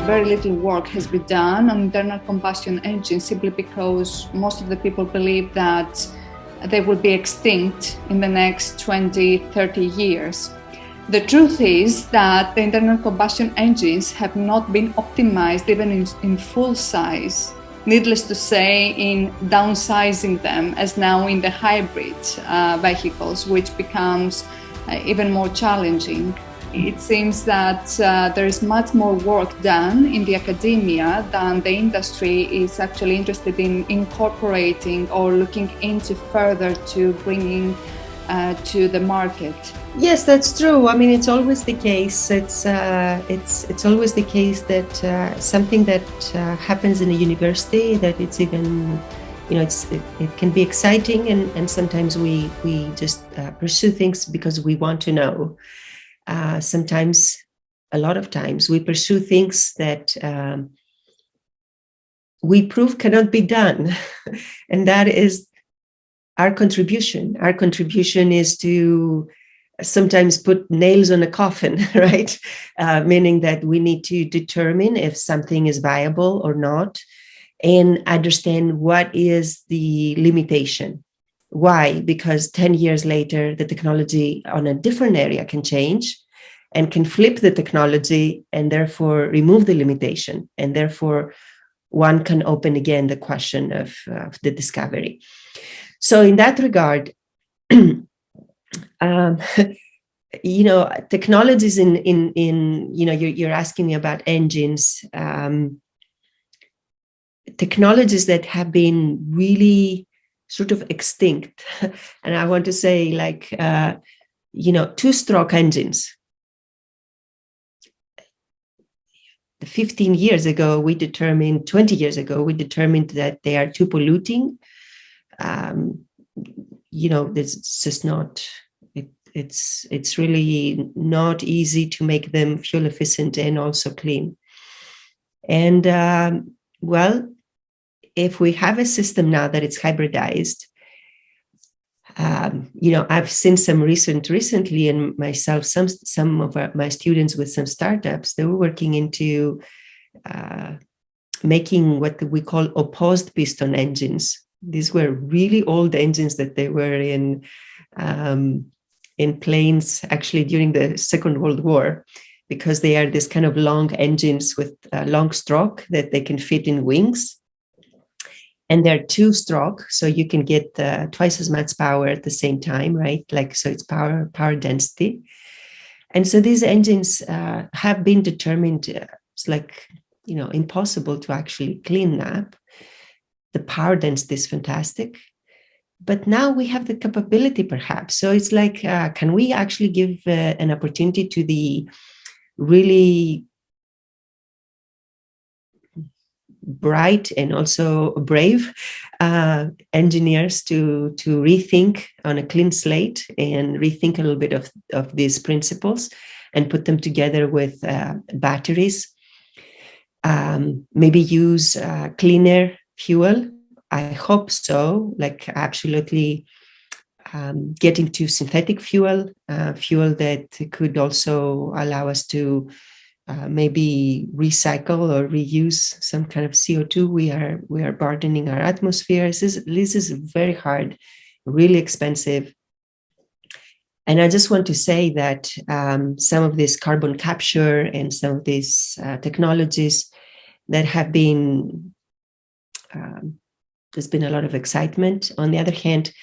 very little work has been done on internal combustion engines simply because most of the people believe that they will be extinct in the next 20, 30 years. The truth is that the internal combustion engines have not been optimized even in full size. Needless to say, in downsizing them, as now in the hybrid vehicles, which becomes even more challenging. It seems that there is much more work done in the academia than the industry is actually interested in incorporating or looking into further to bringing to the market. Yes, that's true. I mean, it's always the case. It's always the case that something that happens in a university, that it's even, it can be exciting, and sometimes we just pursue things because we want to know. Sometimes, a lot of times, we pursue things that we prove cannot be done, and that is our contribution. Our contribution is to sometimes put nails on a coffin, right? Meaning that we need to determine if something is viable or not, and understand what is the limitation. Why? Because 10 years later, the technology on a different area can change and can flip the technology and therefore remove the limitation. And therefore, one can open again the question of the discovery. So in that regard, technologies in you're asking me about engines, technologies that have been really sort of extinct. And I want to say like, two-stroke engines. 20 years ago, we determined that they are too polluting. It's just not, it's really not easy to make them fuel efficient and also clean. And if we have a system now that it's hybridized, I've seen some recently, and myself, some of my students with some startups, they were working into making what we call opposed piston engines. These were really old engines that they were in planes, actually during the Second World War, because they are this kind of long engines with a long stroke that they can fit in wings. And they're two-stroke, so you can get twice as much power at the same time, right? So it's power density. And so these engines have been determined, it's impossible to actually clean up. The power density is fantastic. But now we have the capability, perhaps. So it's like, can we actually give an opportunity to the really bright and also brave engineers to rethink on a clean slate and rethink a little bit of these principles and put them together with batteries, maybe use cleaner fuel. I hope so, absolutely getting to synthetic fuel that could also allow us to maybe recycle or reuse some kind of CO2 we are burdening our atmosphere. This is very hard, really expensive. And I just want to say that some of this carbon capture and some of these technologies that have been, there's been a lot of excitement. On the other hand,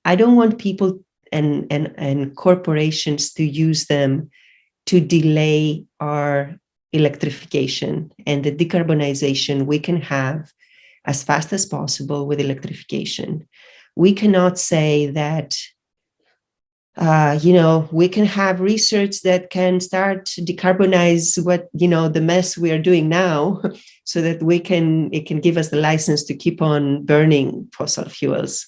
I don't want people and corporations to use them to delay our electrification and the decarbonization we can have as fast as possible with electrification. We cannot say that, we can have research that can start to decarbonize the mess we are doing now so that it can give us the license to keep on burning fossil fuels.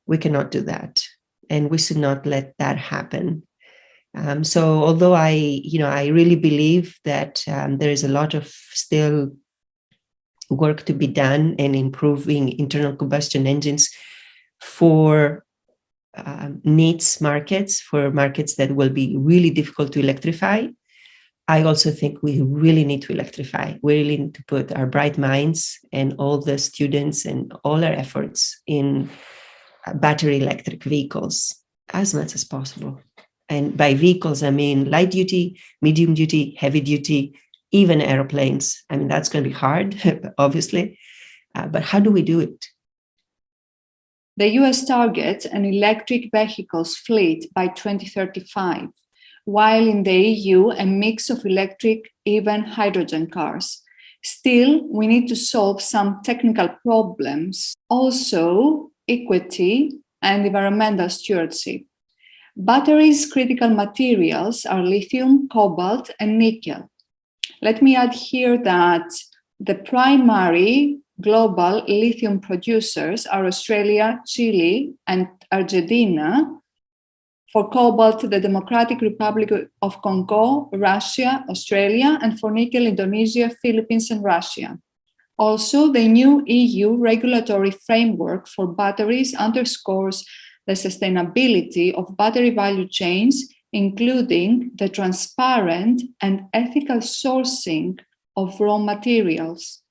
We cannot do that. And we should not let that happen. So although I really believe that there is a lot of still work to be done in improving internal combustion engines for niche markets, for markets that will be really difficult to electrify, I also think we really need to electrify. We really need to put our bright minds and all the students and all our efforts in battery electric vehicles as much as possible. And by vehicles, I mean light duty, medium duty, heavy duty, even airplanes. I mean, that's going to be hard, obviously. But how do we do it? The US targets an electric vehicles fleet by 2035, while in the EU, a mix of electric, even hydrogen cars. Still, we need to solve some technical problems, also equity and environmental stewardship. Batteries' critical materials are lithium, cobalt, and nickel. Let me add here that the primary global lithium producers are Australia, Chile, and Argentina. For cobalt, the Democratic Republic of Congo, Russia, Australia, and for nickel, Indonesia, Philippines, and Russia. Also, the new EU regulatory framework for batteries underscores the sustainability of battery value chains, including the transparent and ethical sourcing of raw materials.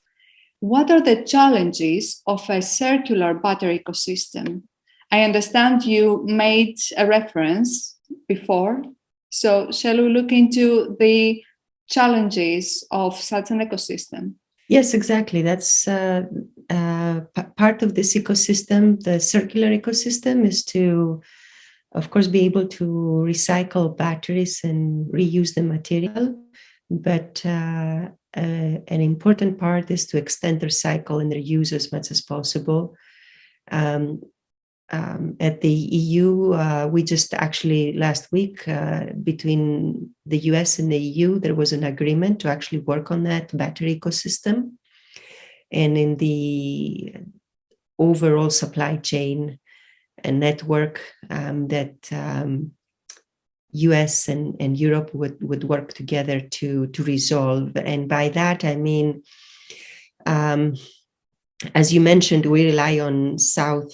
What are the challenges of a circular battery ecosystem? I understand you made a reference before, so shall we look into the challenges of such an ecosystem? Yes, exactly. That's part of this ecosystem. The circular ecosystem is to, of course, be able to recycle batteries and reuse the material. But an important part is to extend their cycle and their use as much as possible. At the EU, we just actually last week between the US and the EU, there was an agreement to actually work on that battery ecosystem. And in the overall supply chain and network that US and Europe would work together to resolve. And by that, I mean, as you mentioned, we rely on South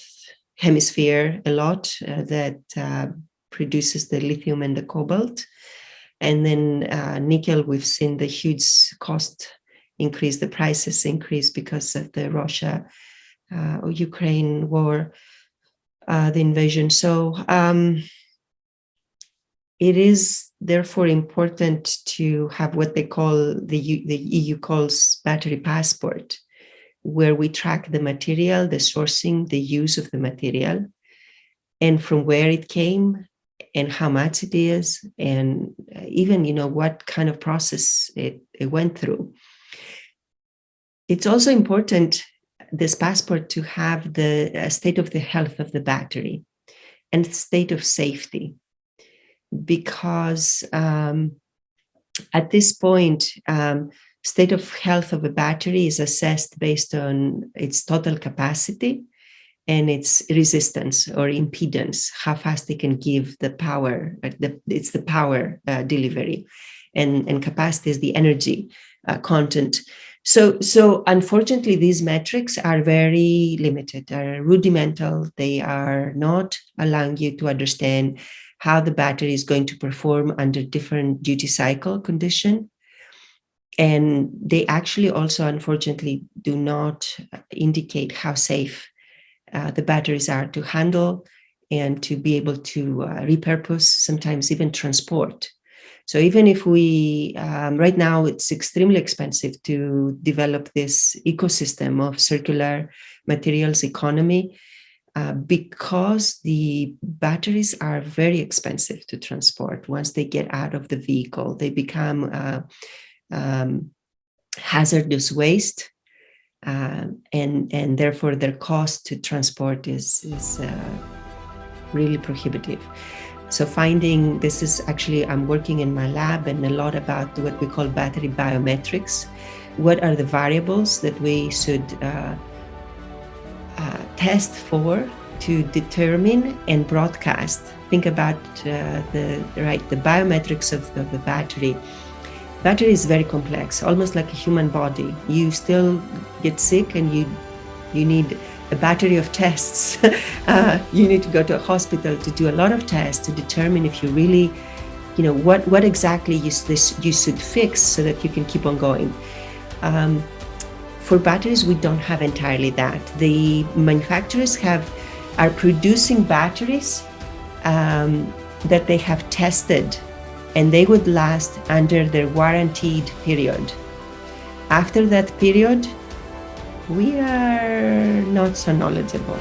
Hemisphere a lot that produces the lithium and the cobalt. And then nickel, we've seen the huge cost increase, the prices increase because of the Russia-Ukraine war, the invasion. So it is therefore important to have what they call, the EU calls battery passport, where we track the material, the sourcing, the use of the material, and from where it came and how much it is, and even, what kind of process it went through. It's also important, this passport, to have the state of the health of the battery and state of safety, because at this point, state of health of a battery is assessed based on its total capacity and its resistance or impedance, how fast it can give the power. It's the power delivery, and capacity is the energy content. So unfortunately, these metrics are very limited, are rudimental. They are not allowing you to understand how the battery is going to perform under different duty cycle condition. And they actually also, unfortunately, do not indicate how safe the batteries are to handle and to be able to repurpose, sometimes even transport. So even if we, right now, it's extremely expensive to develop this ecosystem of circular materials economy because the batteries are very expensive to transport. Once they get out of the vehicle, they become hazardous waste, and therefore their cost to transport is really prohibitive. So finding, this is actually, I'm working in my lab and a lot about what we call battery biometrics. What are the variables that we should test for to determine and broadcast? Think about the biometrics of the battery. Battery is very complex, almost like a human body. You still get sick and you need a battery of tests. You need to go to a hospital to do a lot of tests to determine if you really what exactly is this you should fix so that you can keep on going. For batteries, we don't have entirely that. The manufacturers are producing batteries that they have tested, and they would last under their warranted period. After that period, we are not so knowledgeable.